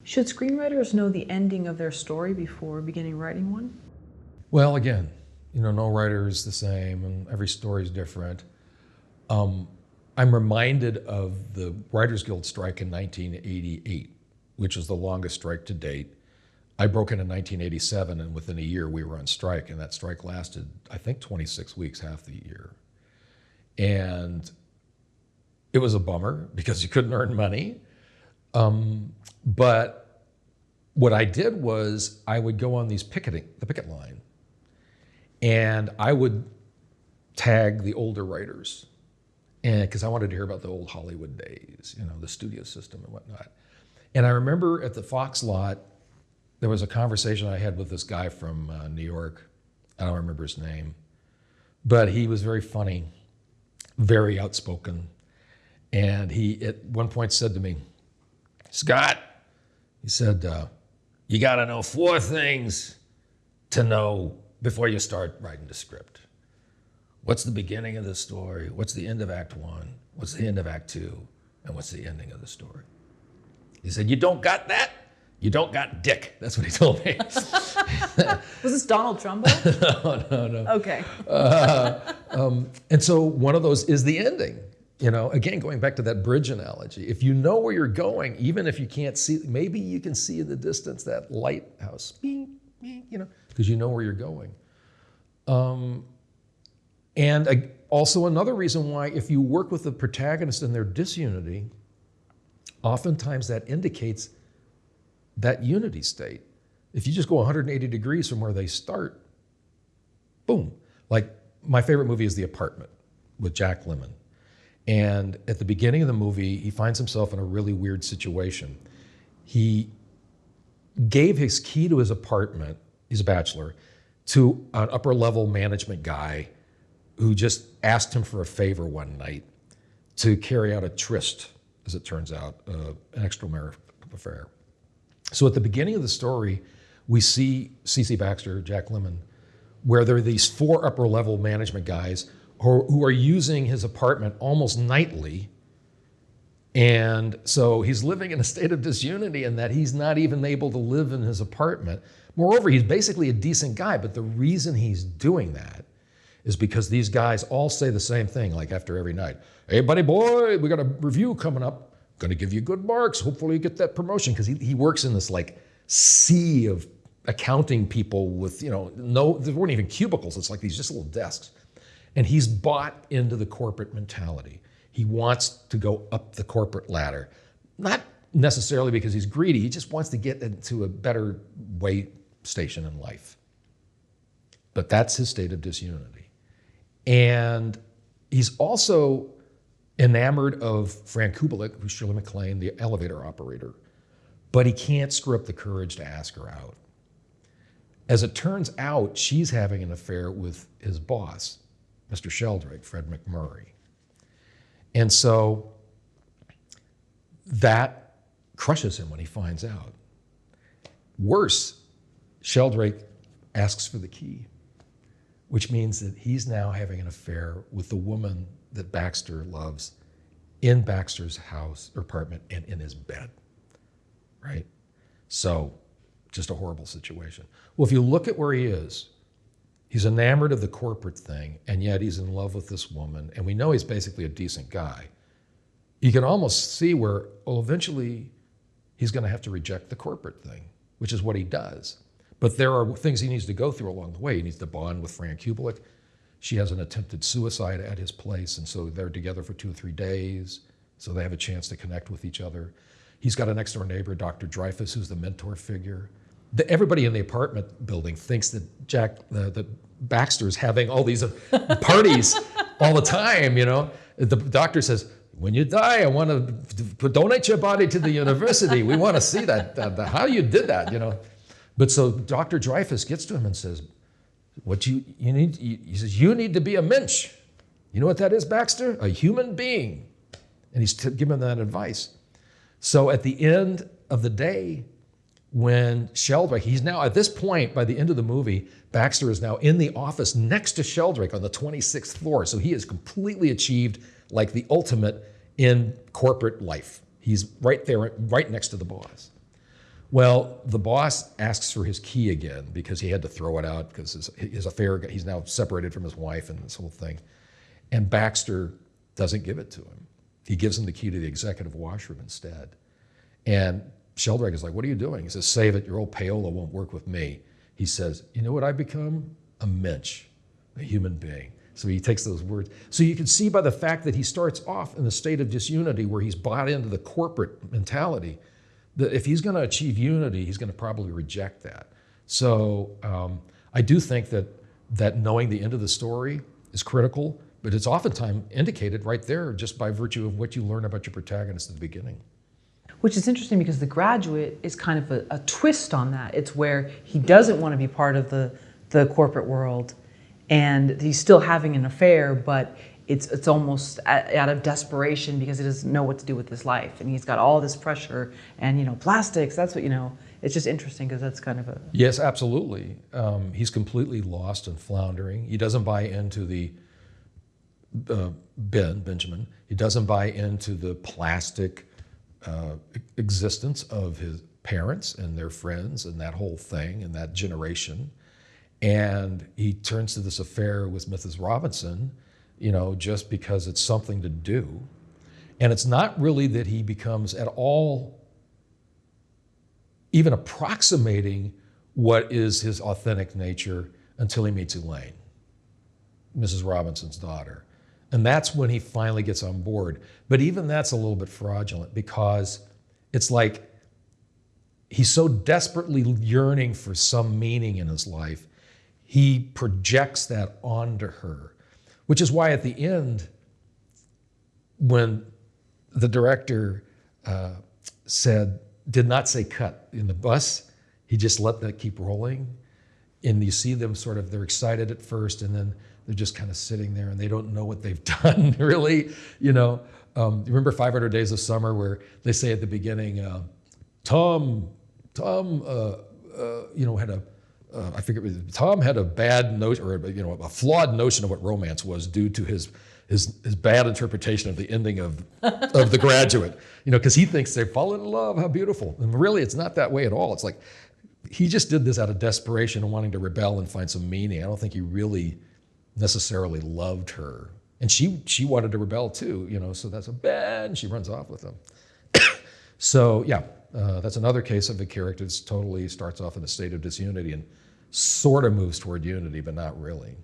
Should screenwriters know the ending of their story before beginning writing one? Well, again, no writer is the same and every story is different. I'm reminded of the Writers Guild strike in 1988, which was the longest strike to date. I broke in 1987, and within a year we were on strike, and that strike lasted, I think, 26 weeks, half the year. And it was a bummer because you couldn't earn money. But what I did was I would go on the picket line, and I would tag the older writers, and because I wanted to hear about the old Hollywood days, the studio system and whatnot. And I remember at the Fox lot, there was a conversation I had with this guy from New York. I don't remember his name, but he was very funny, very outspoken. And he, at one point, said to me, "Scott," he said, "you got to know 4 things to know before you start writing the script. What's the beginning of the story? What's the end of Act 1? What's the end of Act 2? And what's the ending of the story?" He said, "You don't got that? You don't got dick." That's what he told me. Was this Donald Trump? No. Okay. And so one of those is the ending. Again, going back to that bridge analogy, if you know where you're going, even if you can't see, maybe you can see in the distance that lighthouse, bing, bing, because you know where you're going. And also another reason why, if you work with the protagonist in their disunity, oftentimes that indicates that unity state. If you just go 180 degrees from where they start, boom. Like, my favorite movie is The Apartment with Jack Lemmon. And at the beginning of the movie, he finds himself in a really weird situation. He gave his key to his apartment, he's a bachelor, to an upper level management guy who just asked him for a favor one night to carry out a tryst, as it turns out, an extramarital affair. So at the beginning of the story, we see C.C. Baxter, Jack Lemmon, where there are these 4 upper level management guys who are using his apartment almost nightly. And so he's living in a state of disunity in that he's not even able to live in his apartment. Moreover, he's basically a decent guy, but the reason he's doing that is because these guys all say the same thing, like after every night. "Hey, buddy boy, we got a review coming up. Going to give you good marks. Hopefully you get that promotion." Because he works in this like sea of accounting people with, there weren't even cubicles. It's like these just little desks. And he's bought into the corporate mentality. He wants to go up the corporate ladder. Not necessarily because he's greedy. He just wants to get into a better way station in life. But that's his state of disunity. And he's also enamored of Fran Kubelik, who's Shirley MacLaine, the elevator operator, but he can't screw up the courage to ask her out. As it turns out, she's having an affair with his boss, Mr. Sheldrake, Fred McMurray. And so that crushes him when he finds out. Worse, Sheldrake asks for the key, which means that he's now having an affair with the woman that Baxter loves in Baxter's house or apartment and in his bed, right? So just a horrible situation. Well, if you look at where he is, he's enamored of the corporate thing, and yet he's in love with this woman, and we know he's basically a decent guy. You can almost see where, well, eventually he's going to have to reject the corporate thing, which is what he does. But there are things he needs to go through along the way. He needs to bond with Fran Kubelik. She has an attempted suicide at his place, and so they're together for 2 or 3 days, so they have a chance to connect with each other. He's got a next-door neighbor, Dr. Dreyfus, who's the mentor figure. Everybody in the apartment building thinks that that Baxter's having all these parties all the time, The doctor says, "When you die, I want to donate your body to the university. We want to see that how you did that, But so Dr. Dreyfus gets to him and says, "What you need?" He says, "You need to be a mensch." You know what that is, Baxter? A human being. And he's giving that advice. So at the end of the day, when Sheldrake, he's now at this point, by the end of the movie, Baxter is now in the office next to Sheldrake on the 26th floor. So he has completely achieved like the ultimate in corporate life. He's right there, right next to the boss. Well, the boss asks for his key again because he had to throw it out because his affair, he's now separated from his wife and this whole thing. And Baxter doesn't give it to him. He gives him the key to the executive washroom instead. And Sheldrake is like, what are you doing? He says, save it, your old payola won't work with me. He says, you know what I've become? A mensch, a human being. So he takes those words. So you can see by the fact that he starts off in a state of disunity where he's bought into the corporate mentality, that if he's going to achieve unity, he's going to probably reject that. So I do think that knowing the end of the story is critical, but it's oftentimes indicated right there just by virtue of what you learn about your protagonist at the beginning. Which is interesting because The Graduate is kind of a twist on that. It's where he doesn't want to be part of the corporate world, and he's still having an affair, but it's almost out of desperation because he doesn't know what to do with his life, and he's got all this pressure and plastics. That's what It's just interesting because that's kind of a yes, absolutely. He's completely lost and floundering. He doesn't buy into the Benjamin. He doesn't buy into the plastic existence of his parents and their friends and that whole thing and that generation. And he turns to this affair with Mrs. Robinson, just because it's something to do. And it's not really that he becomes at all even approximating what is his authentic nature until he meets Elaine, Mrs. Robinson's daughter. And that's when he finally gets on board. But even that's a little bit fraudulent because it's like he's so desperately yearning for some meaning in his life, he projects that onto her, which is why at the end, when the director did not say cut in the bus, he just let that keep rolling. And you see them they're excited at first, and then they're just kind of sitting there and they don't know what they've done, really. You remember 500 Days of Summer where they say at the beginning, Tom had a bad notion, or a flawed notion of what romance was due to his bad interpretation of the ending of The Graduate. Because he thinks they've fallen in love, how beautiful. And really, it's not that way at all. It's like he just did this out of desperation and wanting to rebel and find some meaning. I don't think he really necessarily loved her. And she wanted to rebel too, so that's and she runs off with him. So yeah, that's another case of a character that totally starts off in a state of disunity and sort of moves toward unity, but not really.